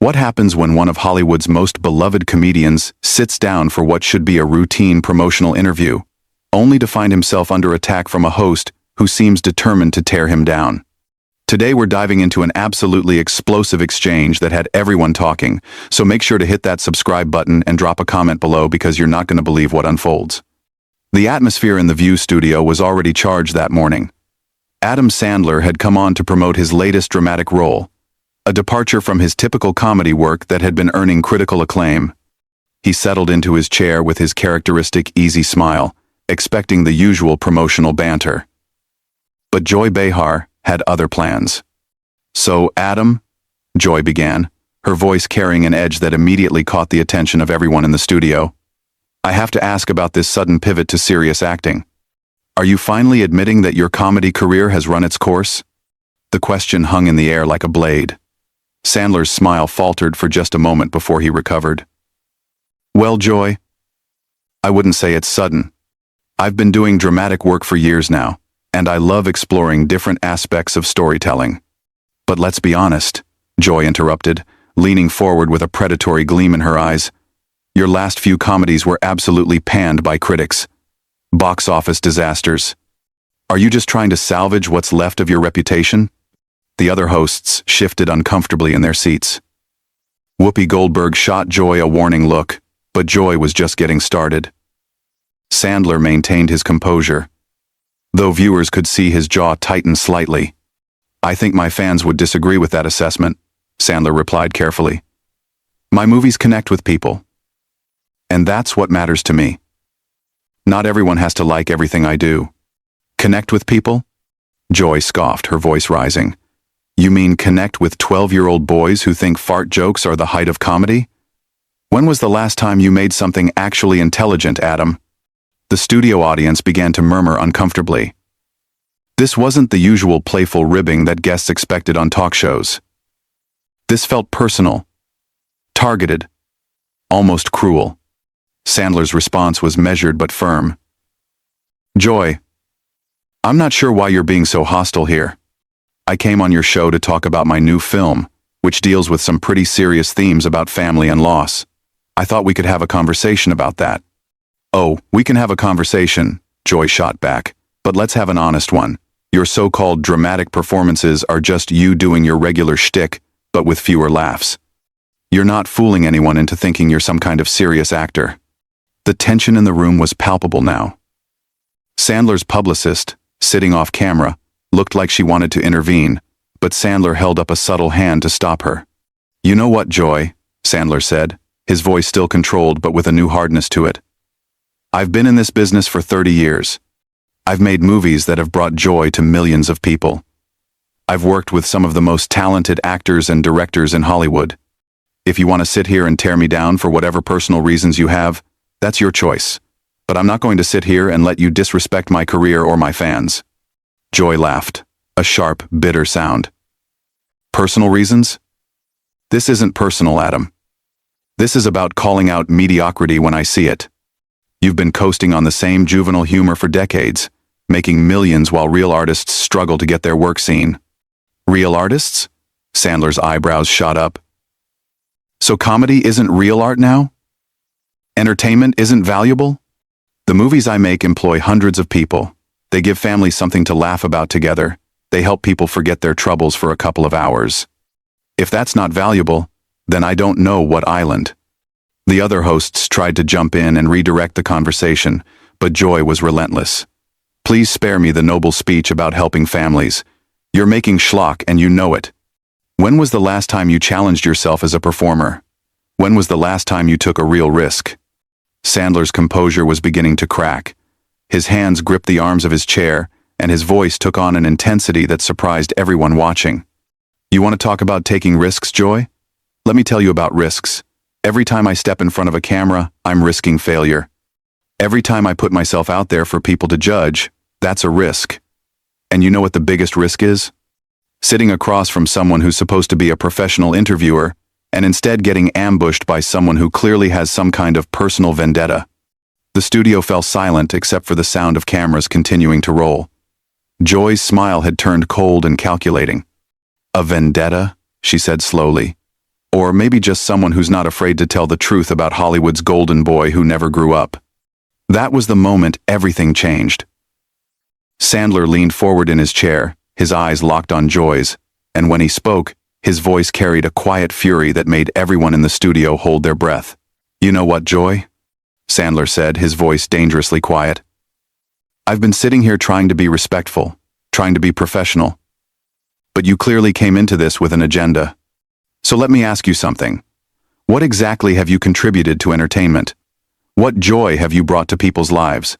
What happens when one of Hollywood's most beloved comedians sits down for what should be a routine promotional interview, only to find himself under attack from a host who seems determined to tear him down? Today we're diving into an absolutely explosive exchange that had everyone talking, so make sure to hit that subscribe button and drop a comment below because you're not going to believe what unfolds. The atmosphere in the View studio was already charged that morning. Adam Sandler had come on to promote his latest dramatic role, a departure from his typical comedy work that had been earning critical acclaim. He settled into his chair with his characteristic easy smile, expecting the usual promotional banter. But Joy Behar had other plans. "So, Adam," Joy began, her voice carrying an edge that immediately caught the attention of everyone in the studio, "I have to ask about this sudden pivot to serious acting. Are you finally admitting that your comedy career has run its course?" The question hung in the air like a blade. Sandler's smile faltered for just a moment before he recovered. "Well, Joy, I wouldn't say it's sudden. I've been doing dramatic work for years now, and I love exploring different aspects of storytelling. But let's be honest," Joy interrupted, leaning forward with a predatory gleam in her eyes. "Your last few comedies were absolutely panned by critics. Box office disasters. Are you just trying to salvage what's left of your reputation?" The other hosts shifted uncomfortably in their seats. Whoopi Goldberg shot Joy a warning look, but Joy was just getting started. Sandler maintained his composure, though viewers could see his jaw tighten slightly. "I think my fans would disagree with that assessment," Sandler replied carefully. "My movies connect with people, and that's what matters to me. Not everyone has to like everything I do." "Connect with people?" Joy scoffed, her voice rising. "You mean connect with 12-year-old boys who think fart jokes are the height of comedy? When was the last time you made something actually intelligent, Adam?" The studio audience began to murmur uncomfortably. This wasn't the usual playful ribbing that guests expected on talk shows. This felt personal, targeted, almost cruel. Sandler's response was measured but firm. "Joy, I'm not sure why you're being so hostile here. I came on your show to talk about my new film, which deals with some pretty serious themes about family and loss. I thought we could have a conversation about that." "Oh, we can have a conversation," Joy shot back, "but let's have an honest one. Your so-called dramatic performances are just you doing your regular shtick, but with fewer laughs. You're not fooling anyone into thinking you're some kind of serious actor." The tension in the room was palpable now. Sandler's publicist, sitting off camera, looked like she wanted to intervene, but Sandler held up a subtle hand to stop her. "You know what, Joy," Sandler said, his voice still controlled but with a new hardness to it. "I've been in this business for 30 years. I've made movies that have brought joy to millions of people. I've worked with some of the most talented actors and directors in Hollywood. If you want to sit here and tear me down for whatever personal reasons you have, that's your choice. But I'm not going to sit here and let you disrespect my career or my fans." Joy laughed, a sharp, bitter sound. "Personal reasons? This isn't personal, Adam. This is about calling out mediocrity when I see it. You've been coasting on the same juvenile humor for decades, making millions while real artists struggle to get their work seen." "Real artists?" Sandler's eyebrows shot up. "So comedy isn't real art now? Entertainment isn't valuable? The movies I make employ hundreds of people. They give families something to laugh about together. They help people forget their troubles for a couple of hours. If that's not valuable, then I don't know what island." The other hosts tried to jump in and redirect the conversation, but Joy was relentless. "Please spare me the noble speech about helping families. You're making schlock and you know it. When was the last time you challenged yourself as a performer? When was the last time you took a real risk?" Sandler's composure was beginning to crack. His hands gripped the arms of his chair, and his voice took on an intensity that surprised everyone watching. "You want to talk about taking risks, Joy? Let me tell you about risks. Every time I step in front of a camera, I'm risking failure. Every time I put myself out there for people to judge, that's a risk. And you know what the biggest risk is? Sitting across from someone who's supposed to be a professional interviewer, and instead getting ambushed by someone who clearly has some kind of personal vendetta." The studio fell silent except for the sound of cameras continuing to roll. Joy's smile had turned cold and calculating. "A vendetta?" she said slowly. Or maybe just someone who's not afraid to tell the truth about Hollywood's golden boy who never grew up. That was the moment everything changed. Sandler leaned forward in his chair, his eyes locked on Joy's, and when he spoke, his voice carried a quiet fury that made everyone in the studio hold their breath. "You know what, Joy?" Sandler said, his voice dangerously quiet. "I've been sitting here trying to be respectful, trying to be professional. But you clearly came into this with an agenda. So let me ask you something. What exactly have you contributed to entertainment? What joy have you brought to people's lives?"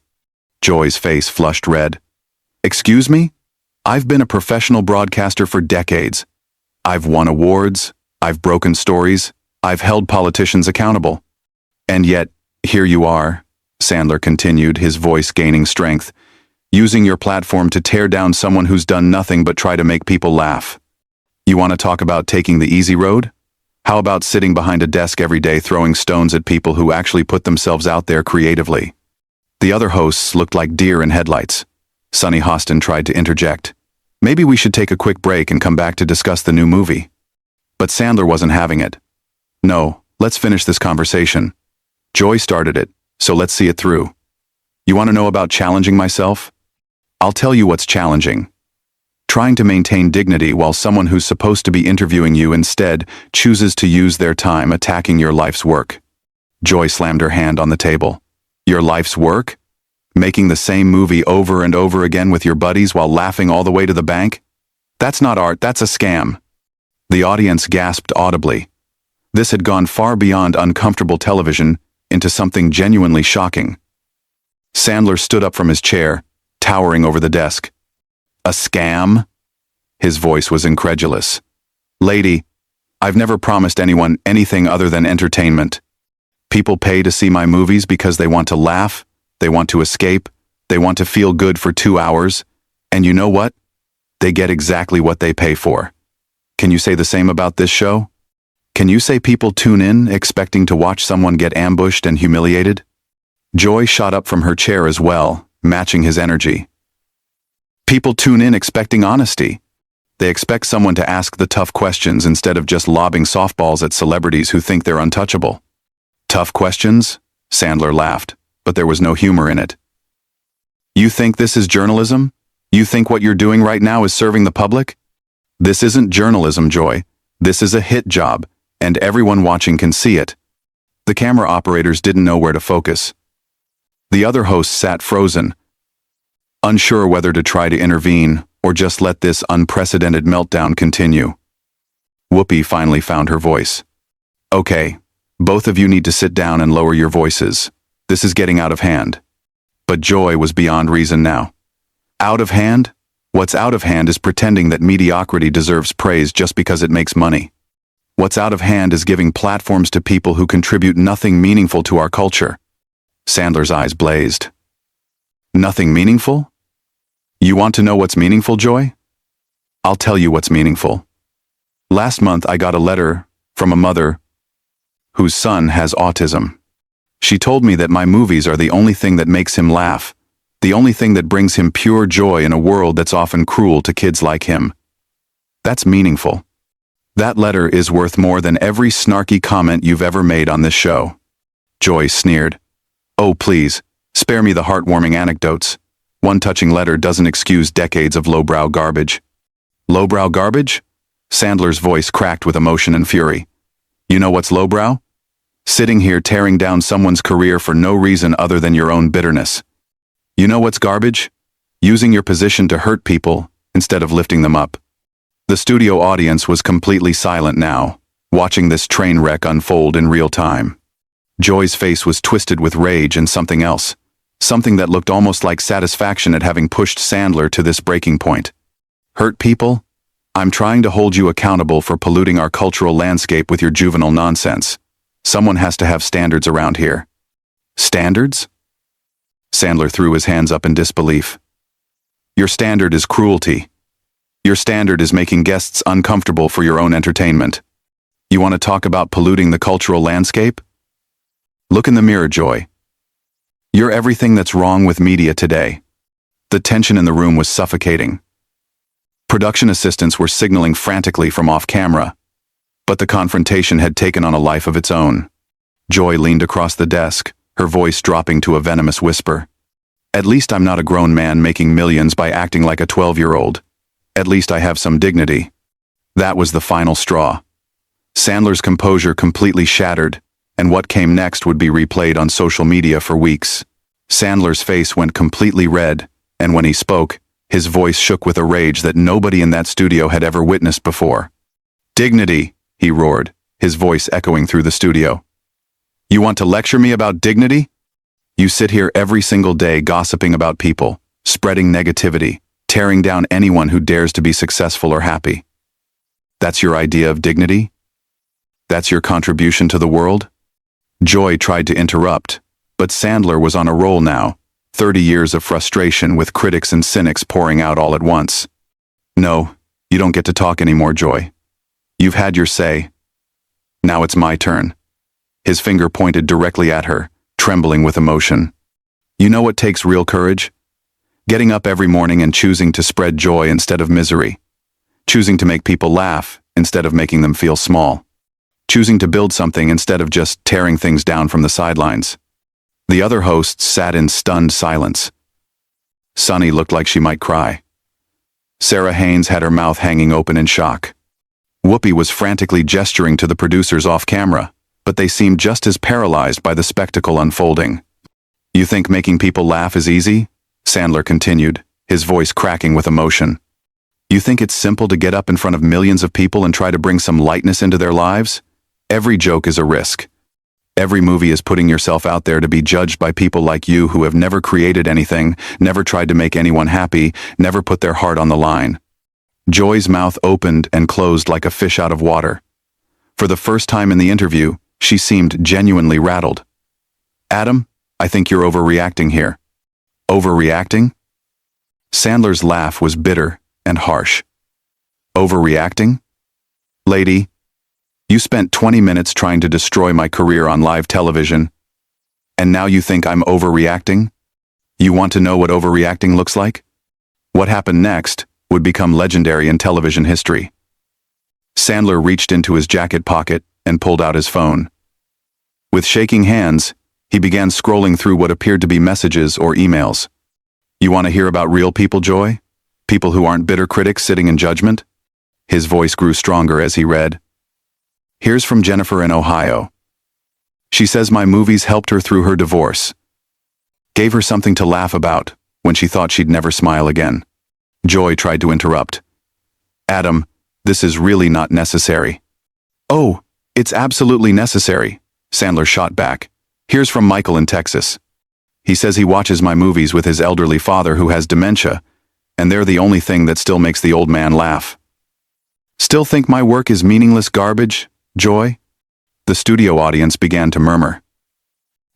Joy's face flushed red. "Excuse me? I've been a professional broadcaster for decades. I've won awards, I've broken stories, I've held politicians accountable. And yet, here you are," Sandler continued, his voice gaining strength, "using your platform to tear down someone who's done nothing but try to make people laugh. You want to talk about taking the easy road? How about sitting behind a desk every day throwing stones at people who actually put themselves out there creatively?" The other hosts looked like deer in headlights. Sonny Hostin tried to interject. "Maybe we should take a quick break and come back to discuss the new movie." But Sandler wasn't having it. "No, let's finish this conversation. Joy started it, so let's see it through. You want to know about challenging myself? I'll tell you what's challenging. Trying to maintain dignity while someone who's supposed to be interviewing you instead chooses to use their time attacking your life's work." Joy slammed her hand on the table. "Your life's work? Making the same movie over and over again with your buddies while laughing all the way to the bank? That's not art, that's a scam." The audience gasped audibly. This had gone far beyond uncomfortable television into something genuinely shocking. Sandler stood up from his chair, towering over the desk. "A scam?" His voice was incredulous. "Lady, I've never promised anyone anything other than entertainment. People pay to see my movies because they want to laugh, they want to escape, they want to feel good for 2 hours, and you know what? They get exactly what they pay for. Can you say the same about this show? Can you say people tune in expecting to watch someone get ambushed and humiliated?" Joy shot up from her chair as well, matching his energy. "People tune in expecting honesty. They expect someone to ask the tough questions instead of just lobbing softballs at celebrities who think they're untouchable." "Tough questions?" Sandler laughed, but there was no humor in it. "You think this is journalism? You think what you're doing right now is serving the public? This isn't journalism, Joy. This is a hit job, and everyone watching can see it." The camera operators didn't know where to focus. The other hosts sat frozen, unsure whether to try to intervene or just let this unprecedented meltdown continue. Whoopi finally found her voice. "Okay, both of you need to sit down and lower your voices. This is getting out of hand." But Joy was beyond reason now. Out of hand? What's out of hand is pretending that mediocrity deserves praise just because it makes money. What's out of hand is giving platforms to people who contribute nothing meaningful to our culture. Sandler's eyes blazed. "Nothing meaningful? You want to know what's meaningful, Joy? I'll tell you what's meaningful. Last month I got a letter from a mother whose son has autism. She told me that my movies are the only thing that makes him laugh, the only thing that brings him pure joy in a world that's often cruel to kids like him. That's meaningful. That letter is worth more than every snarky comment you've ever made on this show." Joy sneered. "Oh, please, spare me the heartwarming anecdotes. One touching letter doesn't excuse decades of lowbrow garbage." "Lowbrow garbage?" Sandler's voice cracked with emotion and fury. "You know what's lowbrow? Sitting here tearing down someone's career for no reason other than your own bitterness. You know what's garbage? Using your position to hurt people instead of lifting them up." The studio audience was completely silent now, watching this train wreck unfold in real time. Joy's face was twisted with rage and something else, something that looked almost like satisfaction at having pushed Sandler to this breaking point. "Hurt people? I'm trying to hold you accountable for polluting our cultural landscape with your juvenile nonsense. Someone has to have standards around here." "Standards?" Sandler threw his hands up in disbelief. "Your standard is cruelty. Your standard is making guests uncomfortable for your own entertainment. You want to talk about polluting the cultural landscape? Look in the mirror, Joy. You're everything that's wrong with media today." The tension in the room was suffocating. Production assistants were signaling frantically from off camera. But the confrontation had taken on a life of its own. Joy leaned across the desk, her voice dropping to a venomous whisper. At least I'm not a grown man making millions by acting like a 12-year-old. At least I have some dignity. That was the final straw. Sandler's composure completely shattered, and what came next would be replayed on social media for weeks. Sandler's face went completely red, and when he spoke, his voice shook with a rage that nobody in that studio had ever witnessed before. "Dignity," he roared, his voice echoing through the studio. "You want to lecture me about dignity? You sit here every single day gossiping about people, spreading negativity, tearing down anyone who dares to be successful or happy. That's your idea of dignity? That's your contribution to the world?" Joy tried to interrupt, but Sandler was on a roll now, 30 years of frustration with critics and cynics pouring out all at once. "No, you don't get to talk anymore, Joy. You've had your say. Now it's my turn." His finger pointed directly at her, trembling with emotion. "You know what takes real courage? Getting up every morning and choosing to spread joy instead of misery. Choosing to make people laugh instead of making them feel small. Choosing to build something instead of just tearing things down from the sidelines." The other hosts sat in stunned silence. Sunny looked like she might cry. Sarah Haynes had her mouth hanging open in shock. Whoopi was frantically gesturing to the producers off camera, but they seemed just as paralyzed by the spectacle unfolding. "You think making people laugh is easy?" Sandler continued, his voice cracking with emotion. "You think it's simple to get up in front of millions of people and try to bring some lightness into their lives? Every joke is a risk. Every movie is putting yourself out there to be judged by people like you who have never created anything, never tried to make anyone happy, never put their heart on the line." Joy's mouth opened and closed like a fish out of water. For the first time in the interview, she seemed genuinely rattled. "Adam, I think you're overreacting here." "Overreacting?" Sandler's laugh was bitter and harsh. "Overreacting? Lady, you spent 20 minutes trying to destroy my career on live television, and now you think I'm overreacting? You want to know what overreacting looks like? What happened next would become legendary in television history." Sandler reached into his jacket pocket and pulled out his phone. With shaking hands, he began scrolling through what appeared to be messages or emails. "You want to hear about real people, Joy? People who aren't bitter critics sitting in judgment?" His voice grew stronger as he read. "Here's from Jennifer in Ohio. She says my movies helped her through her divorce. Gave her something to laugh about when she thought she'd never smile again." Joy tried to interrupt. "Adam, this is really not necessary." "Oh, it's absolutely necessary," Sandler shot back. "Here's from Michael in Texas. He says he watches my movies with his elderly father who has dementia, and they're the only thing that still makes the old man laugh." "Still think my work is meaningless garbage, Joy?" The studio audience began to murmur.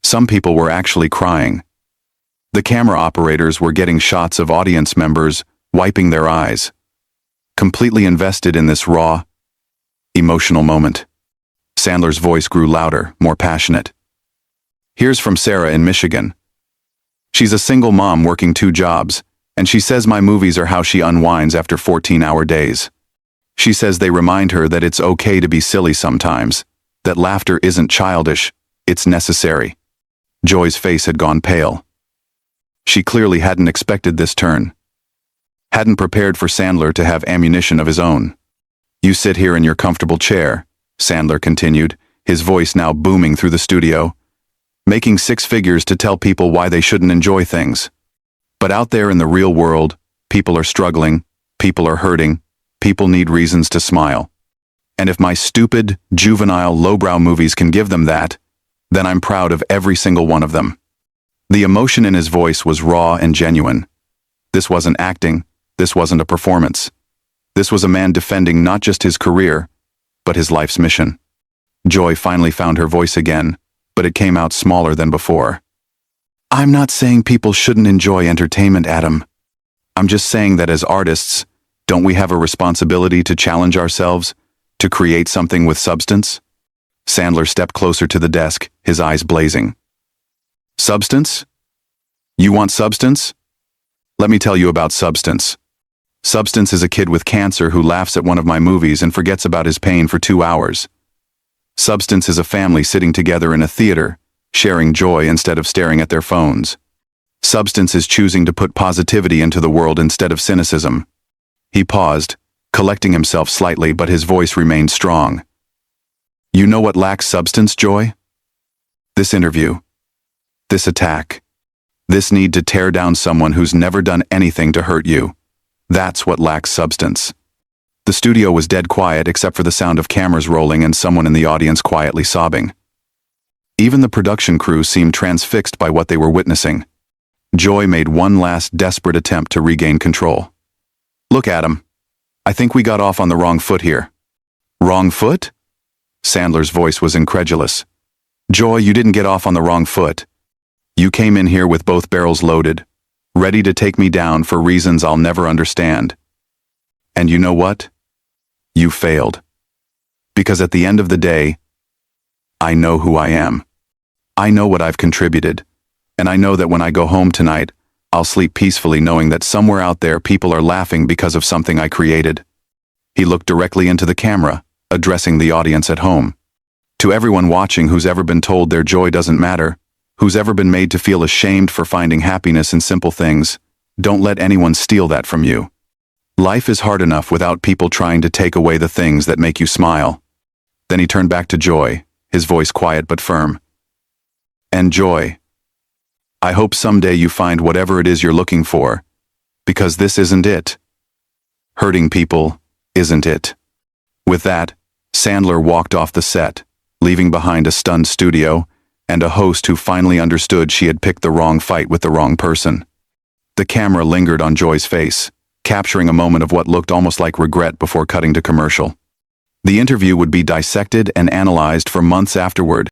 Some people were actually crying. The camera operators were getting shots of audience members wiping their eyes, completely invested in this raw, emotional moment. Sandler's voice grew louder, more passionate. "Here's from Sarah in Michigan. She's a single mom working 2 jobs, and she says my movies are how she unwinds after 14-hour days. She says they remind her that it's okay to be silly sometimes, that laughter isn't childish, it's necessary." Joy's face had gone pale. She clearly hadn't expected this turn. Hadn't prepared for Sandler to have ammunition of his own. "You sit here in your comfortable chair," Sandler continued, his voice now booming through the studio, "making 6 figures to tell people why they shouldn't enjoy things. But out there in the real world, people are struggling, people are hurting, people need reasons to smile. And if my stupid, juvenile, lowbrow movies can give them that, then I'm proud of every single one of them." The emotion in his voice was raw and genuine. This wasn't acting, this wasn't a performance. This was a man defending not just his career, but his life's mission. Joy finally found her voice again, but it came out smaller than before. "I'm not saying people shouldn't enjoy entertainment, Adam. I'm just saying that as artists, don't we have a responsibility to challenge ourselves, to create something with substance?" Sandler stepped closer to the desk, his eyes blazing. "Substance? You want substance? Let me tell you about substance." Substance is a kid with cancer who laughs at one of my movies and forgets about his pain for 2 hours. Substance is a family sitting together in a theater, sharing joy instead of staring at their phones. Substance is choosing to put positivity into the world instead of cynicism. He paused, collecting himself slightly, but his voice remained strong. You know what lacks substance, Joy? This interview. This attack. This need to tear down someone who's never done anything to hurt you. That's what lacks substance. The studio was dead quiet except for the sound of cameras rolling and someone in the audience quietly sobbing. Even the production crew seemed transfixed by what they were witnessing. Joy made one last desperate attempt to regain control. Look, Adam. I think we got off on the wrong foot here. Wrong foot? Sandler's voice was incredulous. Joy, you didn't get off on the wrong foot. You came in here with both barrels loaded, ready to take me down for reasons I'll never understand. And you know what? You failed. Because at the end of the day, I know who I am. I know what I've contributed. And I know that when I go home tonight, I'll sleep peacefully knowing that somewhere out there people are laughing because of something I created. He looked directly into the camera, addressing the audience at home. To everyone watching who's ever been told their joy doesn't matter, who's ever been made to feel ashamed for finding happiness in simple things, don't let anyone steal that from you. Life is hard enough without people trying to take away the things that make you smile. Then he turned back to Joy, his voice quiet but firm. And Joy, I hope someday you find whatever it is you're looking for, because this isn't it. Hurting people isn't it. With that, Sandler walked off the set, leaving behind a stunned studio and a host who finally understood she had picked the wrong fight with the wrong person. The camera lingered on Joy's face, capturing a moment of what looked almost like regret before cutting to commercial. The interview would be dissected and analyzed for months afterward,